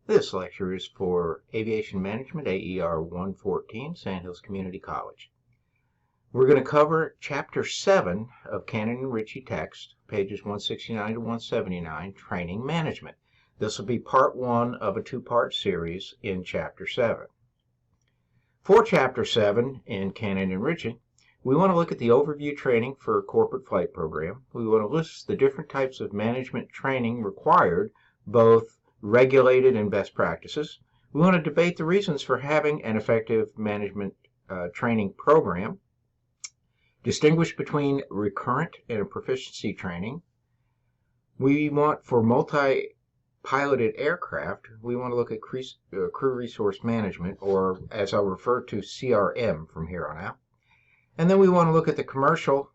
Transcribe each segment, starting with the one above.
This lecture is for Aviation Management, AER 114, Sandhills Community College. We're going to cover Chapter 7 of Cannon and Ritchie text, pages 169 to 179, Training Management. This will be part 1 of a two-part series in Chapter 7. For Chapter 7 in Cannon and Ritchie, we want to look at the overview training for a corporate flight program. We want to list the different types of management training required, both regulated and best practices. We want to debate the reasons for having an effective management training program, distinguish between recurrent and proficiency training. We want, for multi-piloted aircraft, we want to look at crew resource management, or as I'll refer to, CRM from here on out. And then we want to look at the commercial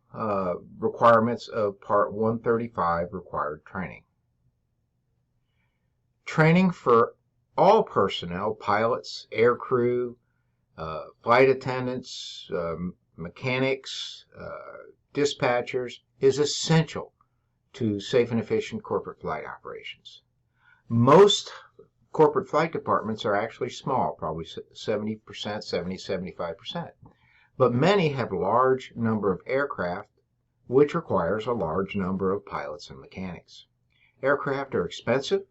requirements of Part 135, required training. Training for all personnel, pilots, air crew, flight attendants, mechanics, dispatchers, is essential to safe and efficient corporate flight operations. Most corporate flight departments are actually small, probably 70%, 75%. But many have a large number of aircraft, which requires a large number of pilots and mechanics. Aircraft are expensive,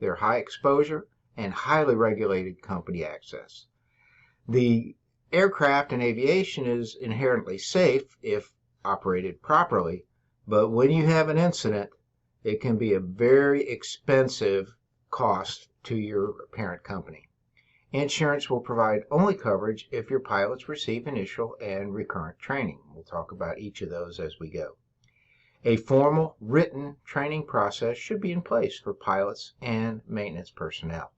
they're high exposure, and highly regulated company access. The aircraft in aviation is inherently safe if operated properly, but when you have an incident, it can be a very expensive cost to your parent company. Insurance will provide only coverage if your pilots receive initial and recurrent training. We'll talk about each of those as we go. A formal written training process should be in place for pilots and maintenance personnel.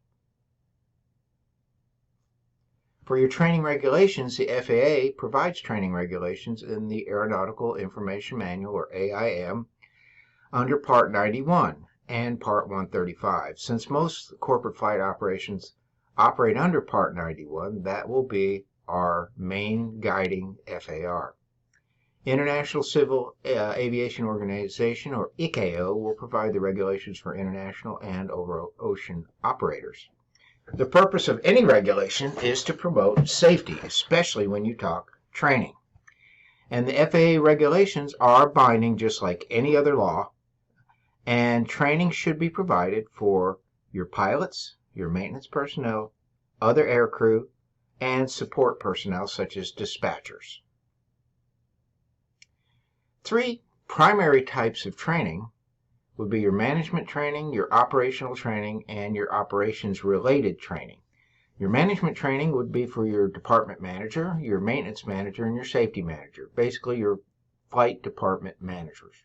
For your training regulations, the FAA provides training regulations in the Aeronautical Information Manual, or AIM, under Part 91 and Part 135. Since most corporate flight operations operate under Part 91, that will be our main guiding FAR. International Civil Aviation Organization, or ICAO, will provide the regulations for international and over-ocean operators. The purpose of any regulation is to promote safety, especially when you talk training. And the FAA regulations are binding just like any other law, and training should be provided for your pilots, your maintenance personnel, other air crew, and support personnel such as dispatchers. 3 primary types of training would be your management training, your operational training, and your operations-related training. Your management training would be for your department manager, your maintenance manager, and your safety manager, basically your flight department managers.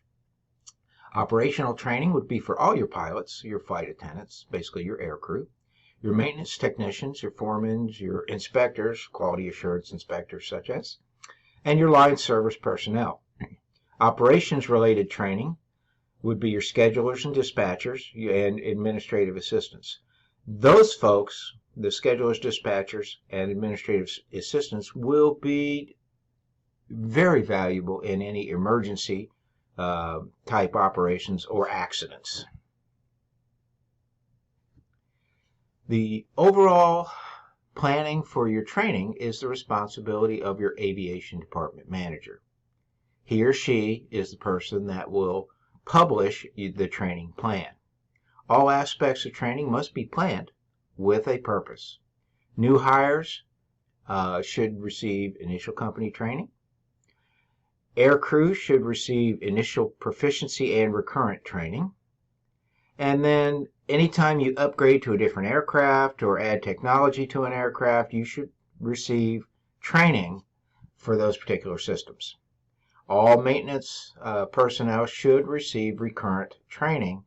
Operational training would be for all your pilots, your flight attendants, basically your air crew, your maintenance technicians, your foremen, your inspectors, quality assurance inspectors such as, and your line service personnel. Operations-related training would be your schedulers and dispatchers and administrative assistants. Those folks, the schedulers, dispatchers, and administrative assistants, will be very valuable in any emergency type operations or accidents. The overall planning for your training is the responsibility of your aviation department manager. He or she is the person that will publish the training plan. All aspects of training must be planned with a purpose. New hires should receive initial company training. Air crew should receive initial proficiency and recurrent training. And then anytime you upgrade to a different aircraft or add technology to an aircraft, you should receive training for those particular systems. All maintenance personnel should receive recurrent training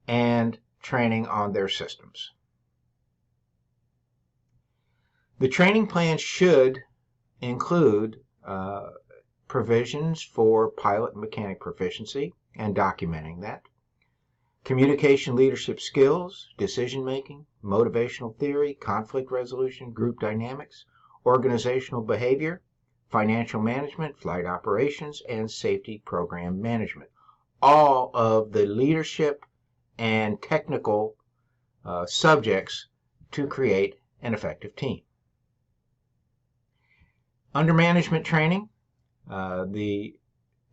and training on their systems. The training plan should include provisions for pilot and mechanic proficiency and documenting that, communication leadership skills, decision-making, motivational theory, conflict resolution, group dynamics, organizational behavior, financial management, flight operations, and safety program management. All of the leadership and technical subjects to create an effective team. Under management training, the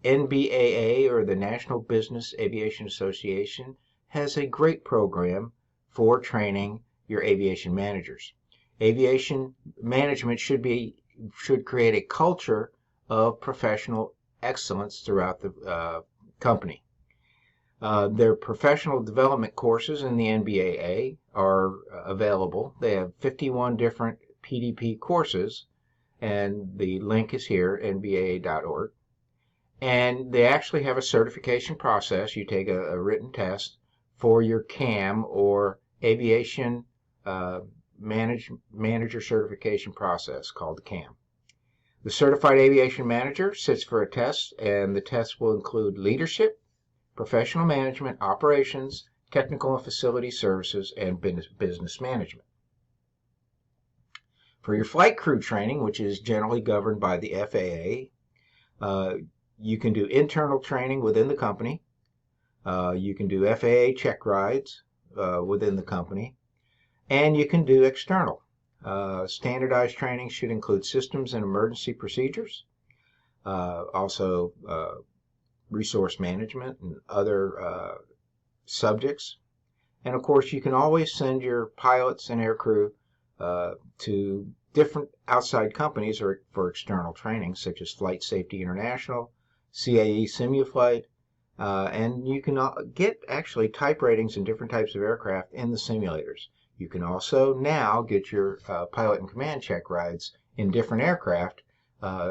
NBAA, or the National Business Aviation Association, has a great program for training your aviation managers. Aviation management should create a culture of professional excellence throughout the company. Their professional development courses in the NBAA are available. They have 51 different PDP courses, and the link is here, nbaa.org. And they actually have a certification process. You take a written test for your CAM, or Aviation Manager Certification Process, called the CAM. The Certified Aviation Manager sits for a test, and the test will include leadership, professional management, operations, technical and facility services, and business management. For your flight crew training, which is generally governed by the FAA, you can do internal training within the company. You can do FAA check rides within the company, and you can do external. Standardized training should include systems and emergency procedures, also resource management and other subjects. And of course, you can always send your pilots and aircrew to different outside companies for external training, such as Flight Safety International, CAE Simuflight, and you can get actually type ratings in different types of aircraft in the simulators. You can also now get your pilot and command check rides in different aircraft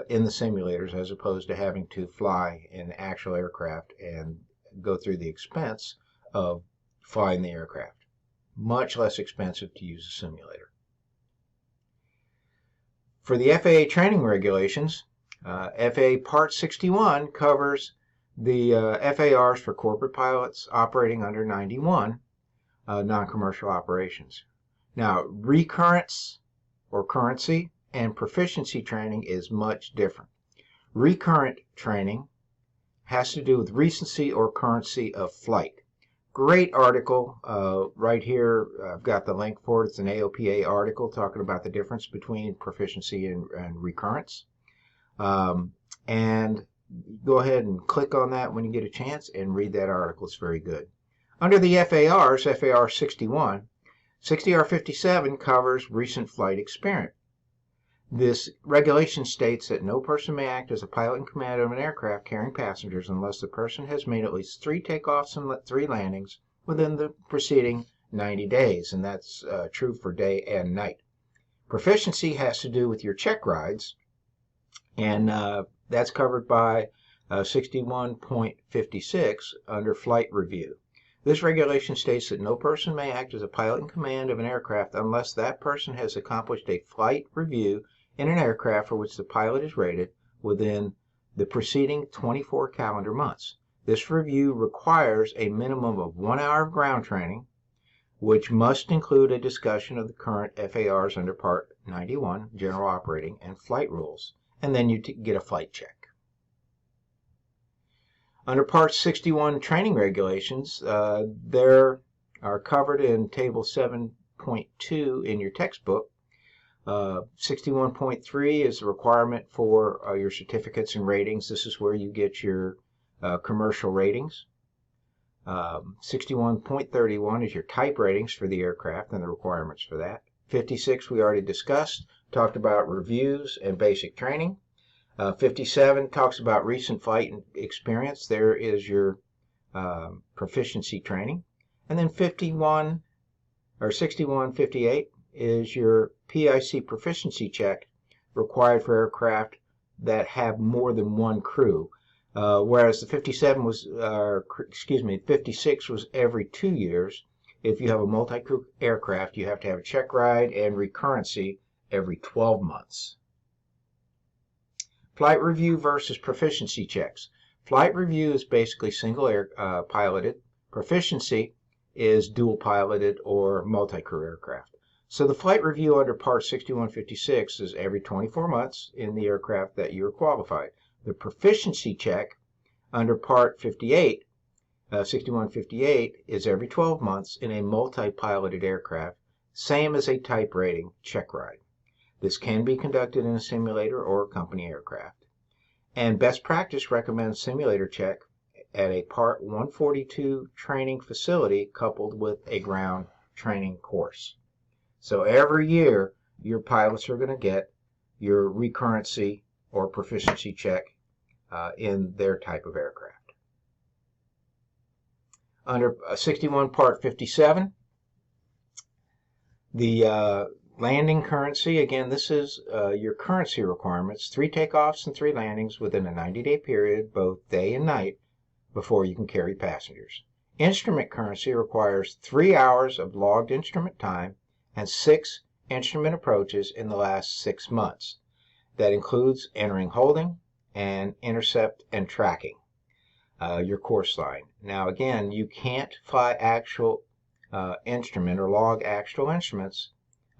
in the simulators, as opposed to having to fly in actual aircraft and go through the expense of flying the aircraft. Much less expensive to use a simulator. For the FAA training regulations, FAA Part 61 covers the FARs for corporate pilots operating under 91 non-commercial operations. Now, recurrence or currency and proficiency training is much different. Recurrent training has to do with recency or currency of flight. Great article right here. I've got the link for it. It's an AOPA article talking about the difference between proficiency and recurrence. And go ahead and click on that when you get a chance and read that article. It's very good. Under the FARs, FAR 61, 60R 57 covers recent flight experience. This regulation states that no person may act as a pilot in command of an aircraft carrying passengers unless the person has made at least 3 takeoffs and 3 landings within the preceding 90 days, and that's true for day and night. Proficiency has to do with your check rides, and that's covered by 61.56 under flight review. This regulation states that no person may act as a pilot in command of an aircraft unless that person has accomplished a flight review in an aircraft for which the pilot is rated within the preceding 24 calendar months. This review requires a minimum of 1 hour of ground training, which must include a discussion of the current FARs under Part 91, General Operating and Flight Rules, and then you get a flight check. Under Part 61 training regulations, there are covered in Table 7.2 in your textbook. 61.3 is the requirement for your certificates and ratings. This is where you get your commercial ratings. 61.31 is your type ratings for the aircraft and the requirements for that. 56 we already discussed, talked about reviews and basic training. 57 talks about recent flight experience. There is your proficiency training. And then 61.58 is your PIC proficiency check required for aircraft that have more than 1 crew. Whereas the 56 was every 2 years. If you have a multi-crew aircraft, you have to have a check ride and recurrency every 12 months. Flight review versus proficiency checks. Flight review is basically single piloted. Proficiency is dual piloted or multi-crew aircraft. So the flight review under Part 6156 is every 24 months in the aircraft that you're qualified. The proficiency check under Part 58 6158 is every 12 months in a multi-piloted aircraft, same as a type rating check ride. This can be conducted in a simulator or company aircraft. And best practice recommends simulator check at a Part 142 training facility coupled with a ground training course. So every year, your pilots are going to get your recurrency or proficiency check in their type of aircraft. Under 61 Part 57, the landing currency, again, this is your currency requirements, 3 takeoffs and 3 landings within a 90-day period, both day and night, before you can carry passengers. Instrument currency requires 3 hours of logged instrument time and 6 instrument approaches in the last 6 months. That includes entering holding and intercept and tracking your course line. Now again, you can't fly actual instrument or log actual instruments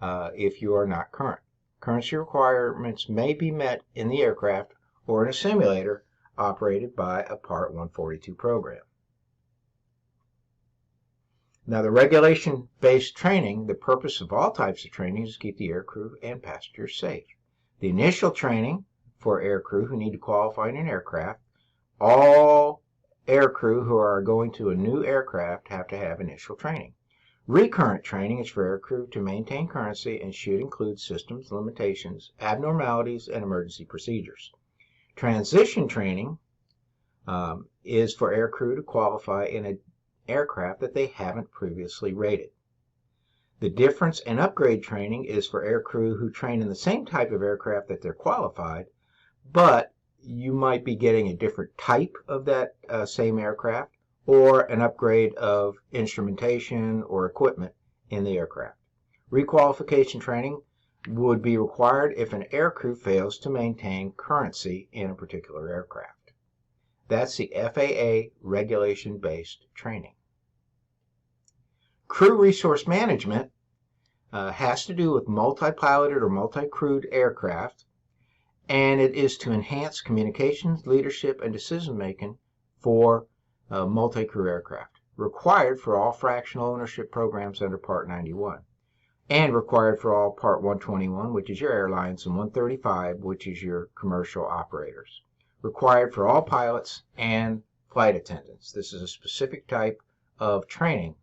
if you are not current. Currency requirements may be met in the aircraft or in a simulator operated by a Part 142 program. Now the regulation-based training, the purpose of all types of training is to keep the aircrew and passengers safe. The initial training for aircrew who need to qualify in an aircraft, all aircrew who are going to a new aircraft have to have initial training. Recurrent training is for aircrew to maintain currency and should include systems, limitations, abnormalities, and emergency procedures. Transition training is for aircrew to qualify in an aircraft that they haven't previously rated. The difference and upgrade training is for aircrew who train in the same type of aircraft that they're qualified, but you might be getting a different type of that same aircraft or an upgrade of instrumentation or equipment in the aircraft. Requalification training would be required if an aircrew fails to maintain currency in a particular aircraft. That's the FAA regulation-based training. Crew resource management has to do with multi-piloted or multi-crewed aircraft, and it is to enhance communications, leadership, and decision-making for multi-crew aircraft, required for all fractional ownership programs under Part 91, and required for all Part 121, which is your airlines, and 135, which is your commercial operators. Required for all pilots and flight attendants. This is a specific type of training.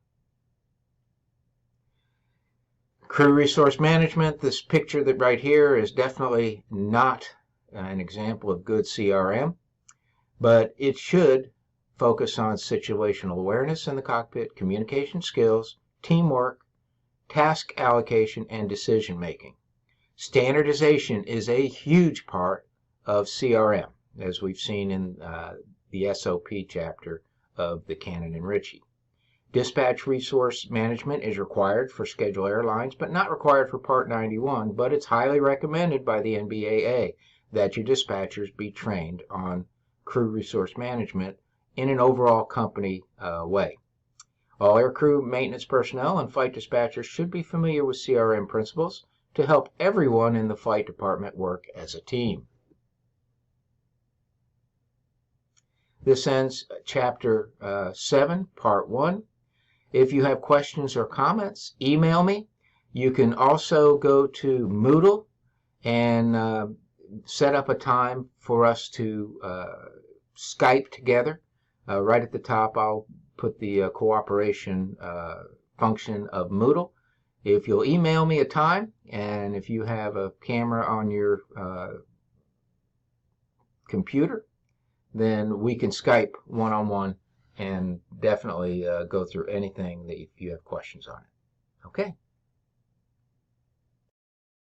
Crew resource management, this picture that right here is definitely not an example of good CRM, but it should focus on situational awareness in the cockpit, communication skills, teamwork, task allocation, and decision making. Standardization is a huge part of CRM, as we've seen in the SOP chapter of the Cannon and Ritchie. Dispatch resource management is required for scheduled airlines, but not required for Part 91, but it's highly recommended by the NBAA that your dispatchers be trained on crew resource management in an overall company way. All aircrew maintenance personnel and flight dispatchers should be familiar with CRM principles to help everyone in the flight department work as a team. This ends Chapter 7, Part 1. If you have questions or comments, email me. You can also go to Moodle and set up a time for us to Skype together. Right at the top, I'll put the cooperation function of Moodle. If you'll email me a time, and if you have a camera on your computer, then we can Skype one-on-one and definitely go through anything that if you have questions on it. Okay.